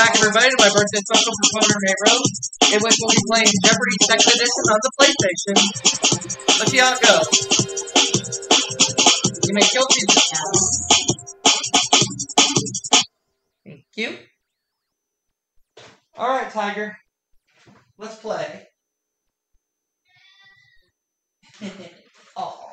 back, everybody, to my birthday special proponent, Mayrose, in which we'll be playing Jeopardy 2nd Edition on the PlayStation. Let's see how it goes. You may kill me this now. Thank you. Alright, Tiger. Let's play. Aww.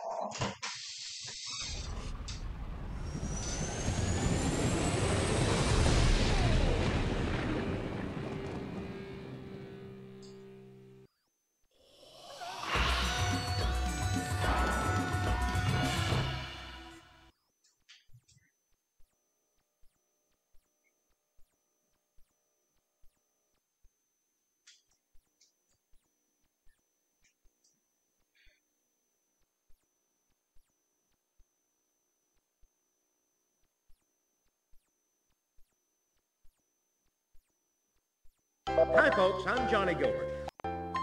Hi folks, I'm Johnny Gilbert.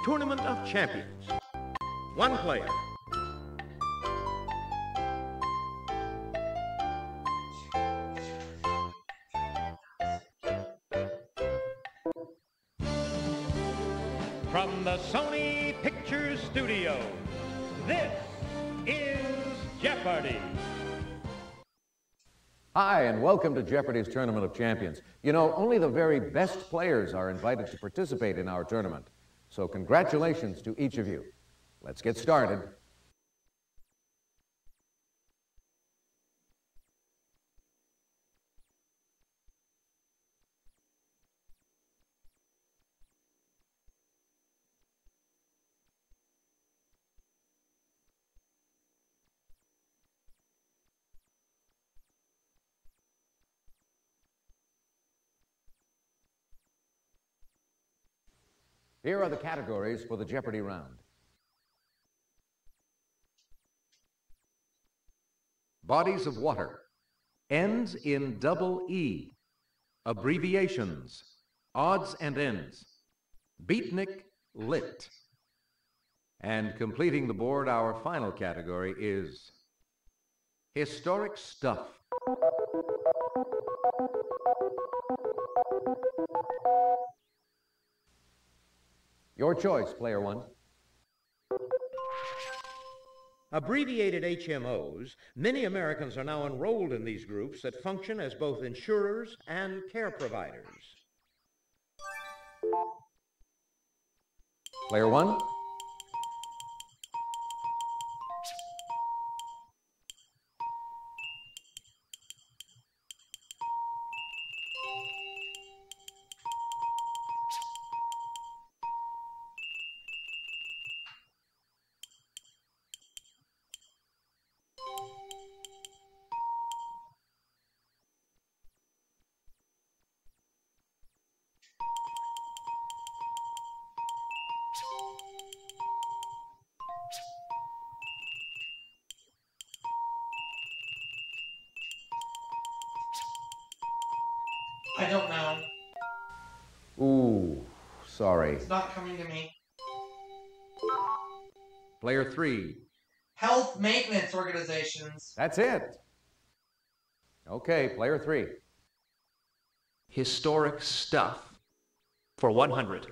Tournament of Champions. One player. From the Sony Pictures Studio, this is Jeopardy! Hi, and welcome to Jeopardy's Tournament of Champions. You know, only the very best players are invited to participate in our tournament. So congratulations to each of you. Let's get started. Here are the categories for the Jeopardy round. Bodies of water. Ends in double E. Abbreviations. Odds and ends. Beatnik lit. And completing the board, our final category is historic stuff. Your choice, player one. Abbreviated HMOs, many Americans are now enrolled in these groups that function as both insurers and care providers. Player one. I don't know. Ooh, sorry. It's not coming to me. Player three. Health maintenance organizations. That's it. Okay, player three. Historic stuff for 100.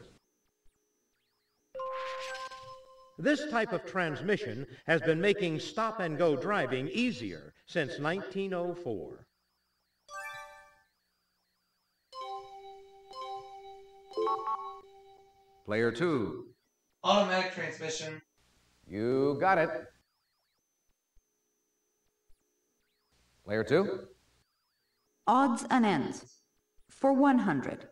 This type of transmission has been making stop-and-go driving easier since 1904. Player two. Automatic transmission. You got it. Player two. Odds and ends for 100.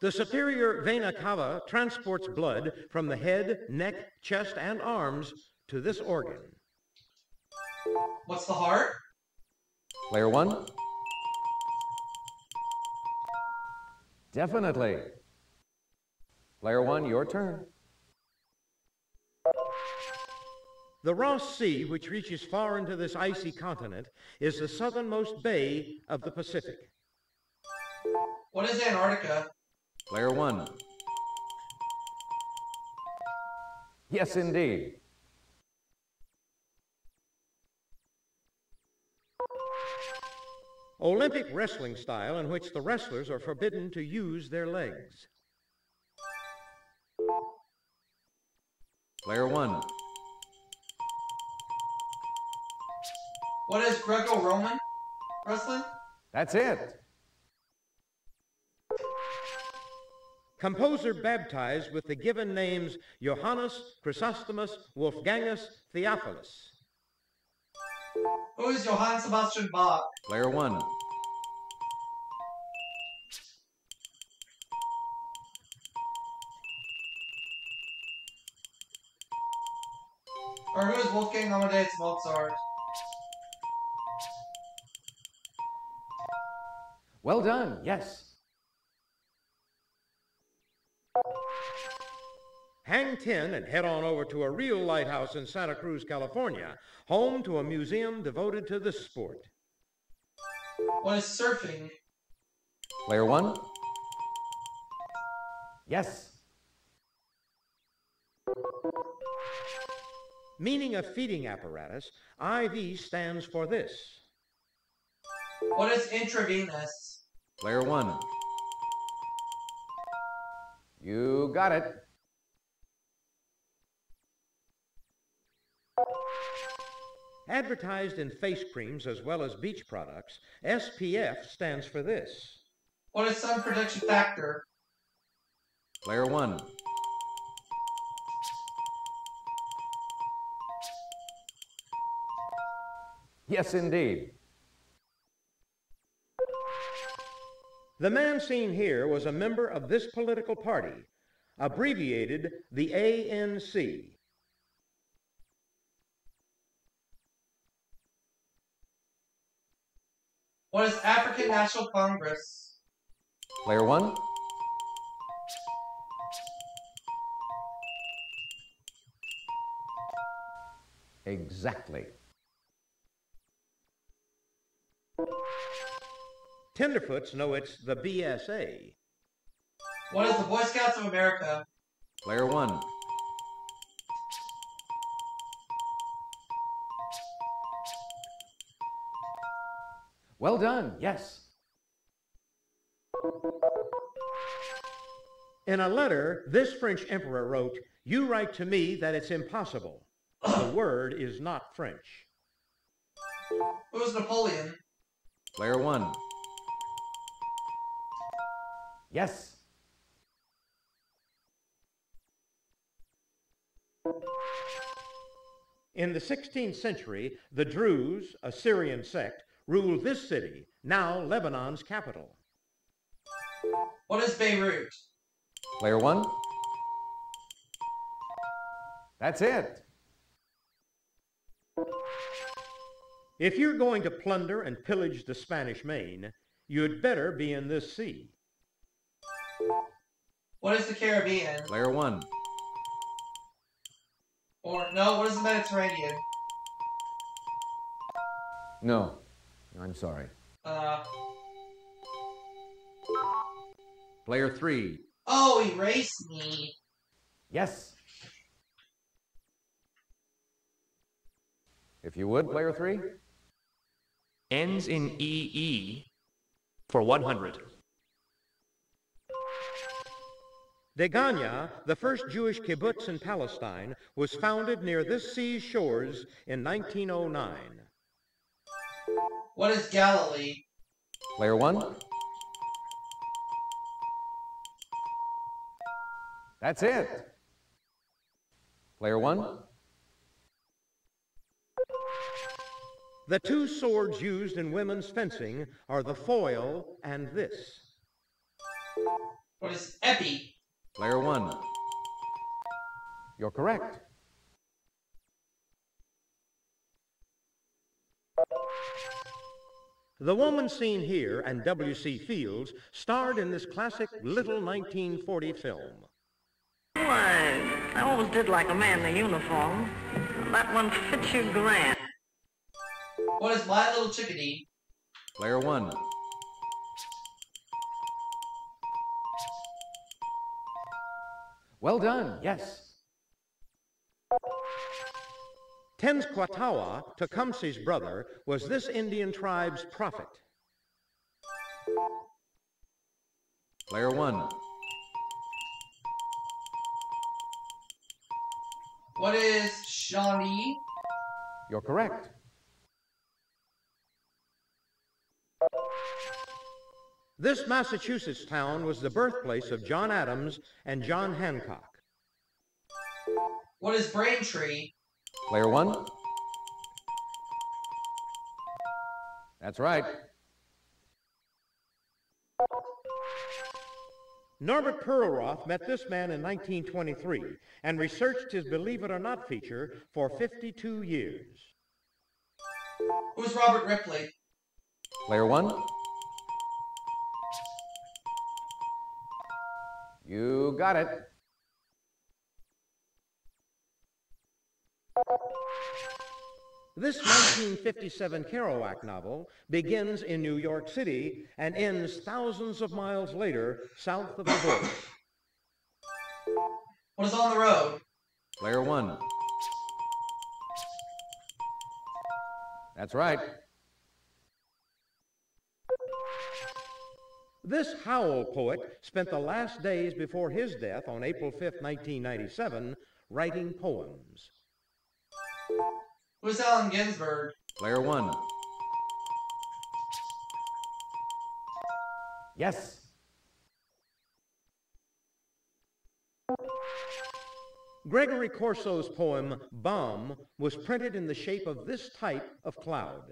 The superior vena cava transports blood from the head, neck, chest, and arms to this organ. What's the heart? Player one. Definitely. Player one, your turn. The Ross Sea, which reaches far into this icy continent, is the southernmost bay of the Pacific. What is Antarctica? Player one. Yes, indeed. Olympic wrestling style in which the wrestlers are forbidden to use their legs. Player 1. What is Greco-Roman wrestling? That's it. Composer baptized with the given names Johannes, Chrysostomus, Wolfgangus, Theophilus. Who is Johann Sebastian Bach? Player 1. Or who is Wolfgang Amadeus Mozart? Well done, yes. Hang 10 and head on over to a real lighthouse in Santa Cruz, California, home to a museum devoted to this sport. What is surfing? Player 1. Yes. Meaning a feeding apparatus, IV stands for this. What is intravenous? Player 1. You got it. Advertised in face creams as well as beach products, SPF stands for this. What is sun protection factor? Player 1. Yes, indeed. The man seen here was a member of this political party, abbreviated the ANC. What is African National Congress? Player 1. Exactly. Tenderfoots know it's the BSA. What is the Boy Scouts of America? Player 1. Well done, yes. In a letter, this French emperor wrote, "You write to me that it's impossible." The word is not French. Who is Napoleon? Player 1. Yes. In the 16th century, the Druze, a Syrian sect, ruled this city, now Lebanon's capital. What is Beirut? Player 1. That's it. If you're going to plunder and pillage the Spanish Main, you'd better be in this sea. What is the Caribbean? Player 1. Or, no, what is the Mediterranean? No, I'm sorry. Player 3. Oh, erase me. Yes. If you would, player 3. Ends in EE for 100. Degania, the first Jewish kibbutz in Palestine, was founded near this sea's shores in 1909. What is Galilee? Player 1. That's it. Player 1. The two swords used in women's fencing are the foil and this. What is Epi? Player 1. You're correct. The woman seen here and W.C. Fields starred in this classic little 1940 film. Why, I always did like a man in a uniform. That one fits you grand. What is My Little Chickadee? Player 1. Well done, yes. Tenskwatawa, Tecumseh's brother, was this Indian tribe's prophet. Player 1. What is Shawnee? You're correct. This Massachusetts town was the birthplace of John Adams and John Hancock. What is Braintree? Player 1. That's right. Norbert Perlroth met this man in 1923 and researched his Believe It or Not feature for 52 years. Who's Robert Ripley? Player 1. You got it. This 1957 Kerouac novel begins in New York City and ends thousands of miles later south of the border. What is On the Road? Player 1. That's right. This Howell poet spent the last days before his death on April 5th, 1997, writing poems. Who's Allen Ginsberg? Player 1. Yes. Gregory Corso's poem, Bomb, was printed in the shape of this type of cloud.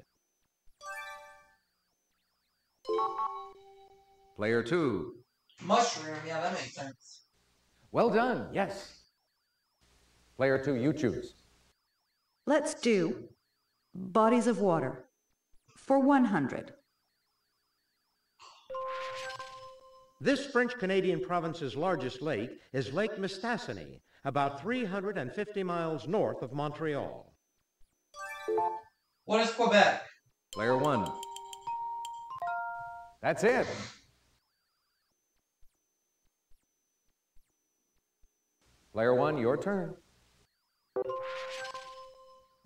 Player 2. Mushroom, yeah, that makes sense. Well done. Yes. Player 2, you choose. Let's do bodies of water for 100. This French-Canadian province's largest lake is Lake Mistassini, about 350 miles north of Montreal. What is Quebec? Player 1. That's it. Player 1, your turn.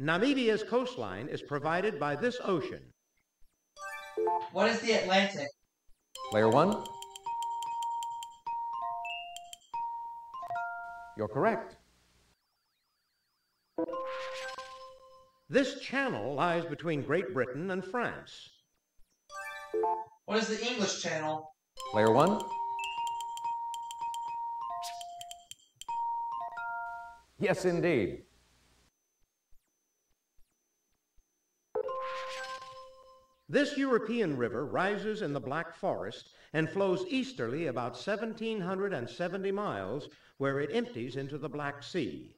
Namibia's coastline is provided by this ocean. What is the Atlantic? Player 1. You're correct. This channel lies between Great Britain and France. What is the English Channel? Player 1. Yes, indeed. This European river rises in the Black Forest and flows easterly about 1,770 miles, where it empties into the Black Sea.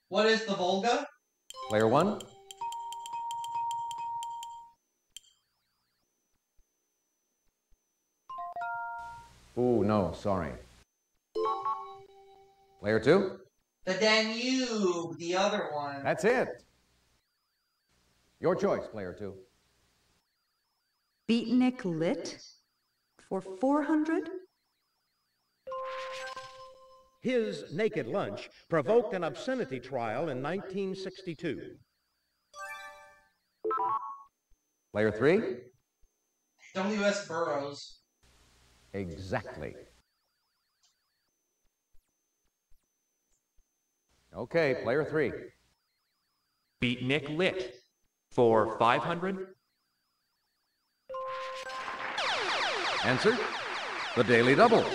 What is the Volga? Player 1. Ooh, no, sorry. Player 2. The Danube, the other one. That's it. Your choice, Player 2. Beatnik Lit for 400. His Naked Lunch provoked an obscenity trial in 1962. Player 3. W.S. Burroughs. Exactly. Okay, Player 3. Beatnik Lit for 500. Answer? The Daily Double.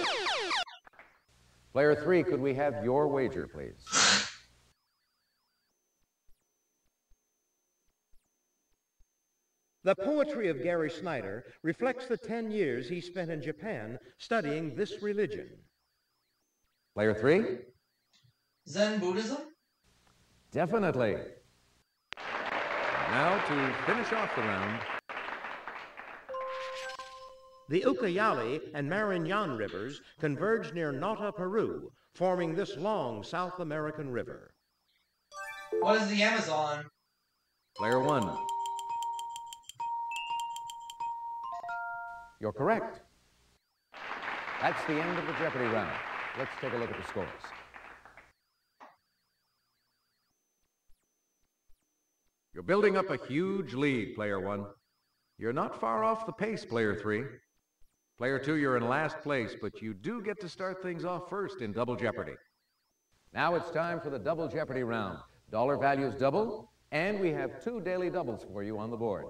Player 3, could we have your wager, please? The poetry of Gary Snyder reflects the 10 years he spent in Japan studying this religion. Player 3? Zen Buddhism? Definitely. Now, to finish off the round, The Ucayali and Marañón rivers converge near Nauta, Peru, forming this long South American river. What is the Amazon? Player 1. You're correct. That's the end of the Jeopardy round. Let's take a look at the scores. You're building up a huge lead, Player 1. You're not far off the pace, Player 3. Player 2, you're in last place, but you do get to start things off first in Double Jeopardy. Now it's time for the Double Jeopardy round. Dollar values double, and we have 2 daily doubles for you on the board.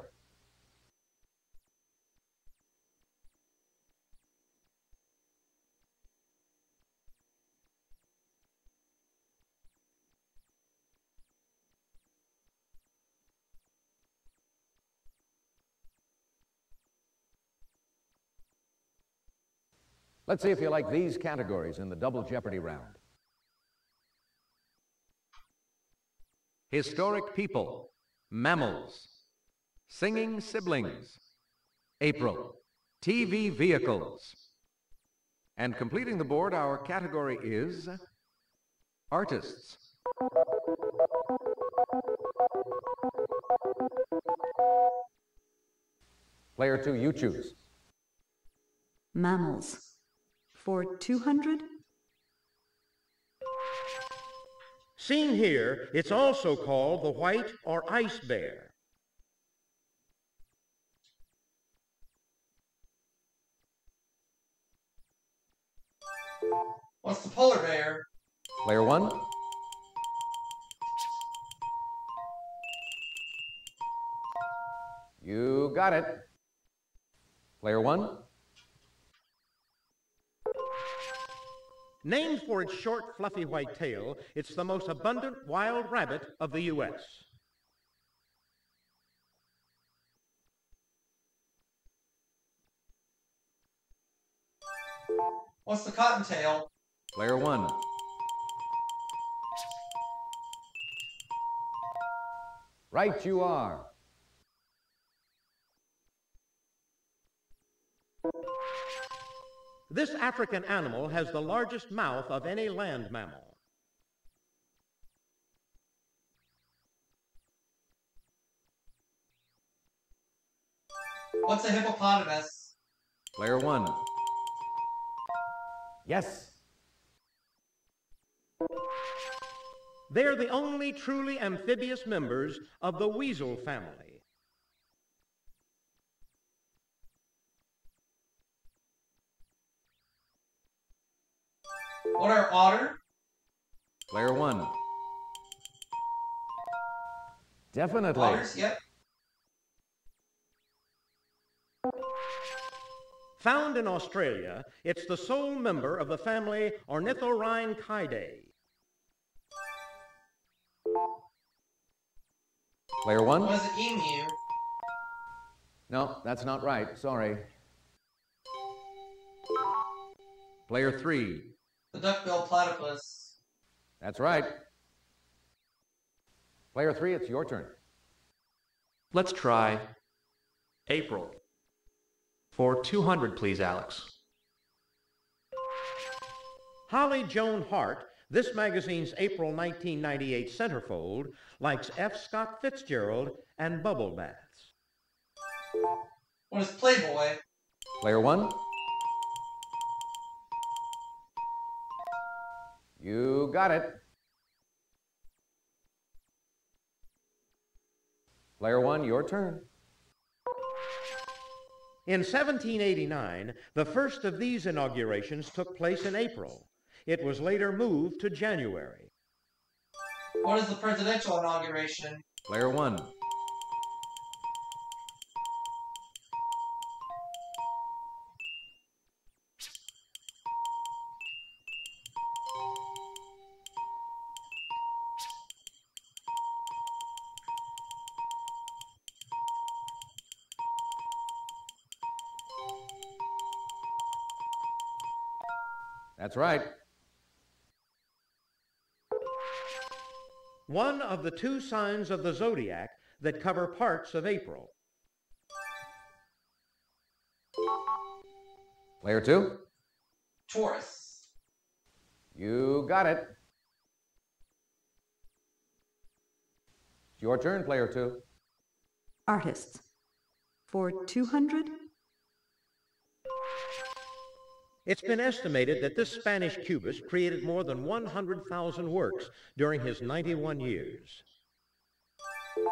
Let's see if you like these categories in the Double Jeopardy round. Historic people, mammals, singing siblings, April, TV vehicles. And completing the board, our category is artists. Player 2, you choose. Mammals. For 200? Seen here, it's also called the white or ice bear. What's the polar bear? Player 1. You got it. Player 1. Named for its short, fluffy white tail, it's the most abundant wild rabbit of the U.S. What's the cottontail? Player 1. Right you are. This African animal has the largest mouth of any land mammal. What's a hippopotamus? Player 1. Yes. They're the only truly amphibious members of the weasel family. What are otter? Player 1. Definitely. Otters, yep. Found in Australia, it's the sole member of the family Ornithorhynchidae. Player 1. What is an emu? No, that's not right. Sorry. Player 3. The duck-billed platypus. That's right. Player 3, it's your turn. Let's try April. For 200, please, Alex. Holly Joan Hart, this magazine's April 1998 centerfold, likes F. Scott Fitzgerald and bubble baths. What is Playboy? Player 1. You got it. Player 1, your turn. In 1789, the first of these inaugurations took place in April. It was later moved to January. What is the presidential inauguration? Player 1. That's right. One of the 2 signs of the zodiac that cover parts of April. Player 2. Taurus. You got it. It's your turn, Player 2. Artists. For 200? It's been estimated that this Spanish cubist created more than 100,000 works during his 91 years.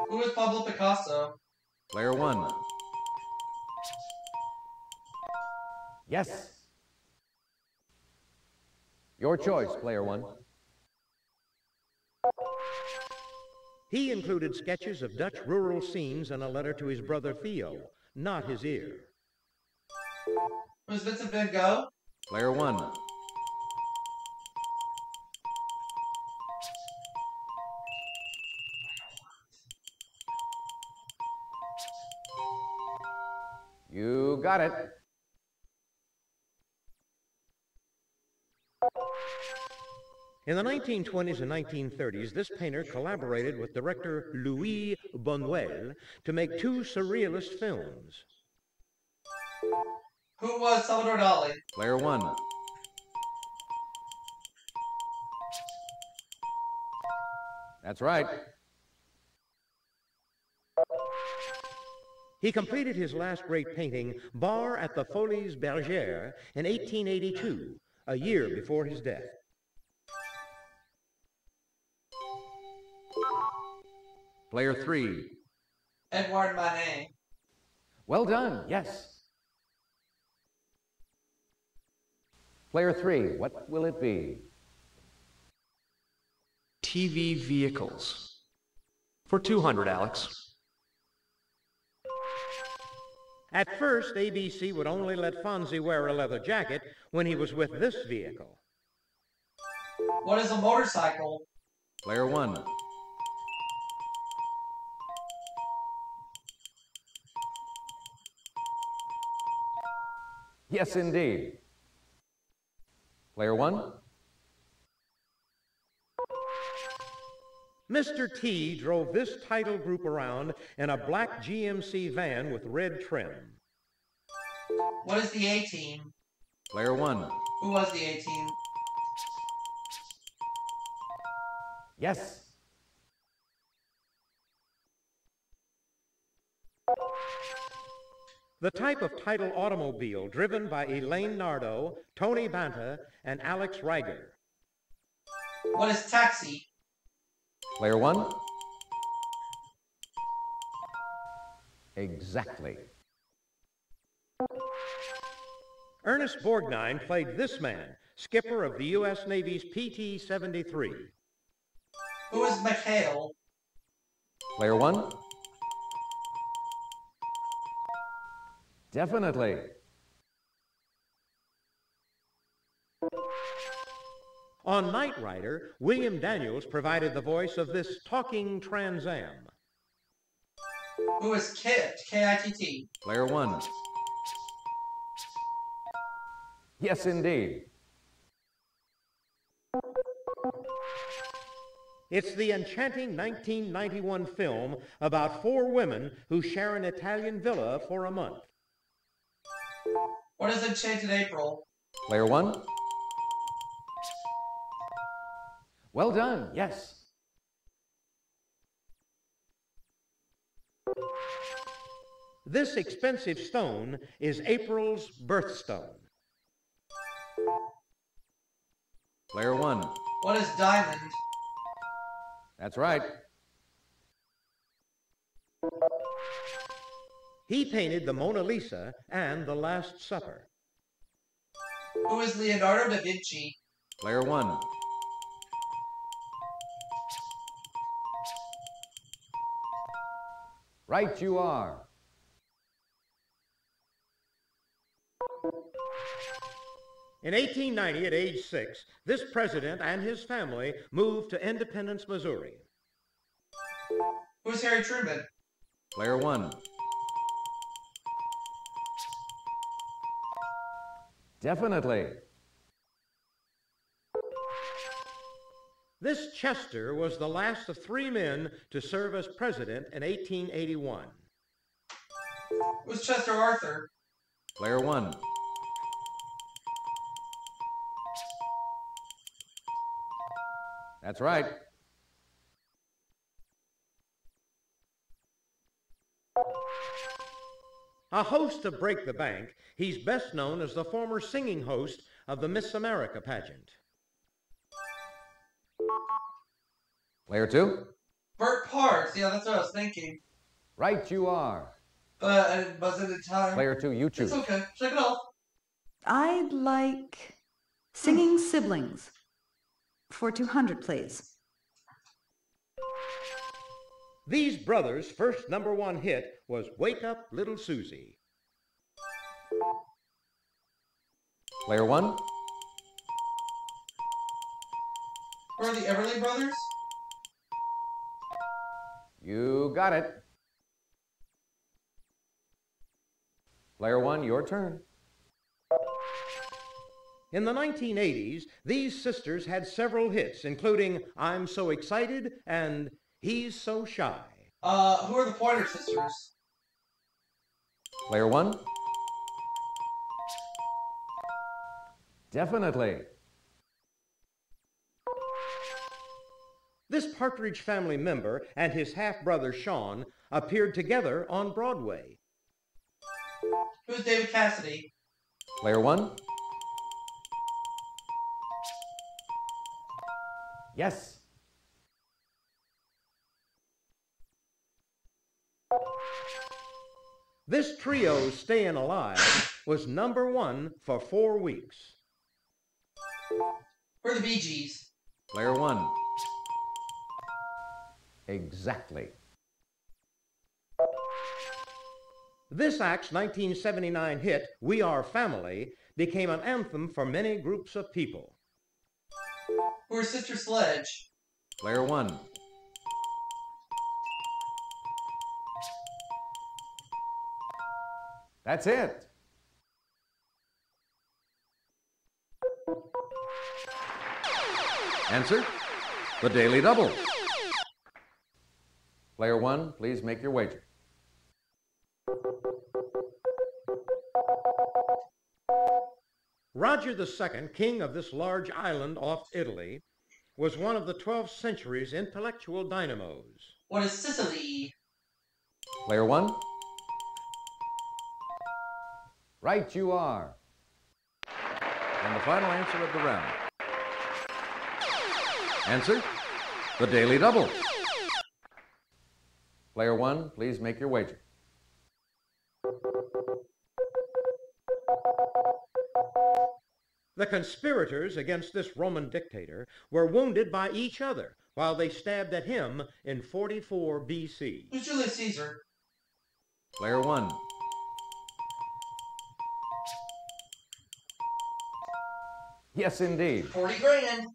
Who is Pablo Picasso? Player 1. Yes. Your choice, player one. He included sketches of Dutch rural scenes and a letter to his brother Theo, not his ear. Was Vincent Van Gogh? Player one. You got it. In the 1920s and 1930s, this painter collaborated with director Louis Buñuel to make two surrealist films. Who was Salvador Dali? Player one. That's right. He completed his last great painting, Bar at the Folies Bergère, in 1882, a year before his death. Player three. Edouard Manet. Well done, yes. Player three, what will it be? TV vehicles. For 200, Alex. At first, ABC would only let Fonzie wear a leather jacket when he was with this vehicle. What is a motorcycle? Player one. Yes, indeed. Player one. Mr. T drove this title group around in a black GMC van with red trim. What is the A-Team? Player one. Who was the A-Team? Yes. The type of title automobile driven by Elaine Nardo, Tony Banta, and Alex Reiger. What is Taxi? Player one. Exactly. Ernest Borgnine played this man, skipper of the U.S. Navy's PT-73. Who is McHale? Player one. Definitely. On Knight Rider, William Daniels provided the voice of this talking Trans Am. Who is Kit? K-I-T-T. Player one. Yes, indeed. It's the enchanting 1991 film about four women who share an Italian villa for a month. What is Enchanted April? Player one. Well done, yes. This expensive stone is April's birthstone. Player one. What is Diamond? That's right. He painted the Mona Lisa and the Last Supper. Who is Leonardo da Vinci? Player one. Right you are. In 1890, at age 6, this president and his family moved to Independence, Missouri. Who's Harry Truman? Player one. Definitely. This Chester was the last of 3 men to serve as president in 1881. Who's Chester Arthur? Player one. That's right. A host of Break the Bank, he's best known as the former singing host of the Miss America pageant. Player two. Burt Parks. Yeah, that's what I was thinking. Right you are. But I didn't buzz it in time. Player two, you choose. It's okay. Check it off. I'd like Singing Siblings for 200, please. These brothers' first #1 hit was Wake Up Little Susie. Player 1. Who are the Everly Brothers? You got it. Player 1, your turn. In the 1980s, these sisters had several hits, including I'm So Excited and He's So Shy. Who are the Pointer Sisters? Player 1. Definitely. This Partridge Family member and his half-brother Sean appeared together on Broadway. Who's David Cassidy? Player 1. Yes. This trio's Stayin' Alive was #1 for 4 weeks. Who are the Bee Gees? Player 1. Exactly. This act's 1979 hit, We Are Family, became an anthem for many groups of people. Who are Sister Sledge? Player 1. That's it. Answer, the Daily Double. Player 1, please make your wager. Roger II, king of this large island off Italy, was one of the 12th century's intellectual dynamos. What is Sicily? Player 1. Right you are. And the final answer of the round. Answer, the Daily Double. Player 1, please make your wager. The conspirators against this Roman dictator were wounded by each other while they stabbed at him in 44 BC. Who's Julius Caesar? Player 1. Yes, indeed. 40 grand.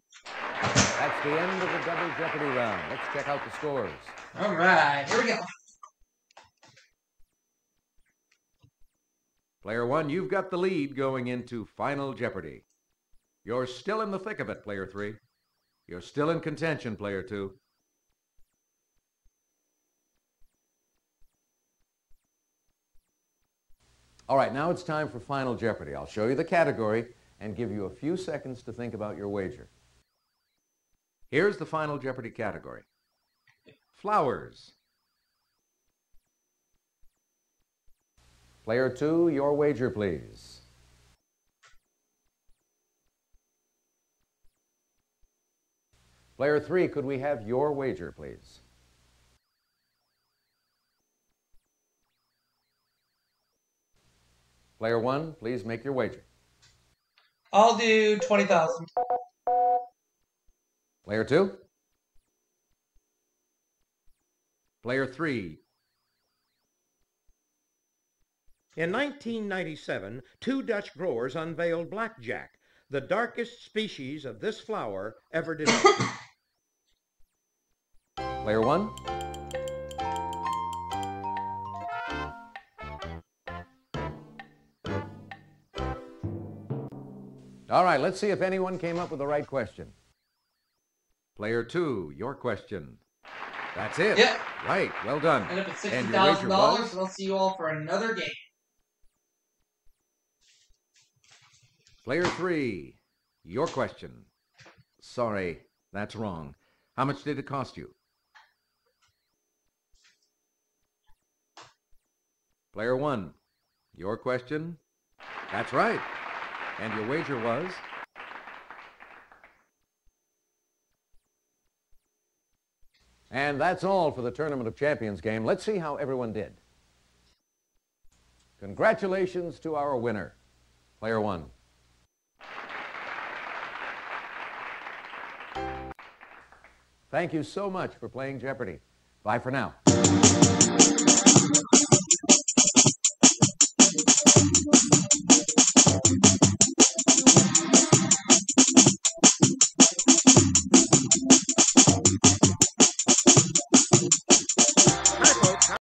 That's the end of the Double Jeopardy round. Let's check out the scores. All right, here we go. Player 1, you've got the lead going into Final Jeopardy. You're still in the thick of it, Player 3. You're still in contention, Player 2. All right, now it's time for Final Jeopardy. I'll show you the category and give you a few seconds to think about your wager. Here's the Final Jeopardy category. Flowers. Player 2, your wager, please. Player 3, could we have your wager, please? Player 1, please make your wager. I'll do 20,000. Player 2? Player 3? In 1997, 2 Dutch growers unveiled blackjack, the darkest species of this flower ever developed. Player 1? All right, let's see if anyone came up with the right question. Player 2, your question. That's it. Yep. Right, well done. End up at And your wager $60,000, was? and I'll see you all for another game. Player 3, your question. Sorry, that's wrong. How much did it cost you? Player 1, your question. That's right. And your wager was? And that's all for the Tournament of Champions game. Let's see how everyone did. Congratulations to our winner, Player 1. Thank you so much for playing Jeopardy! Bye for now.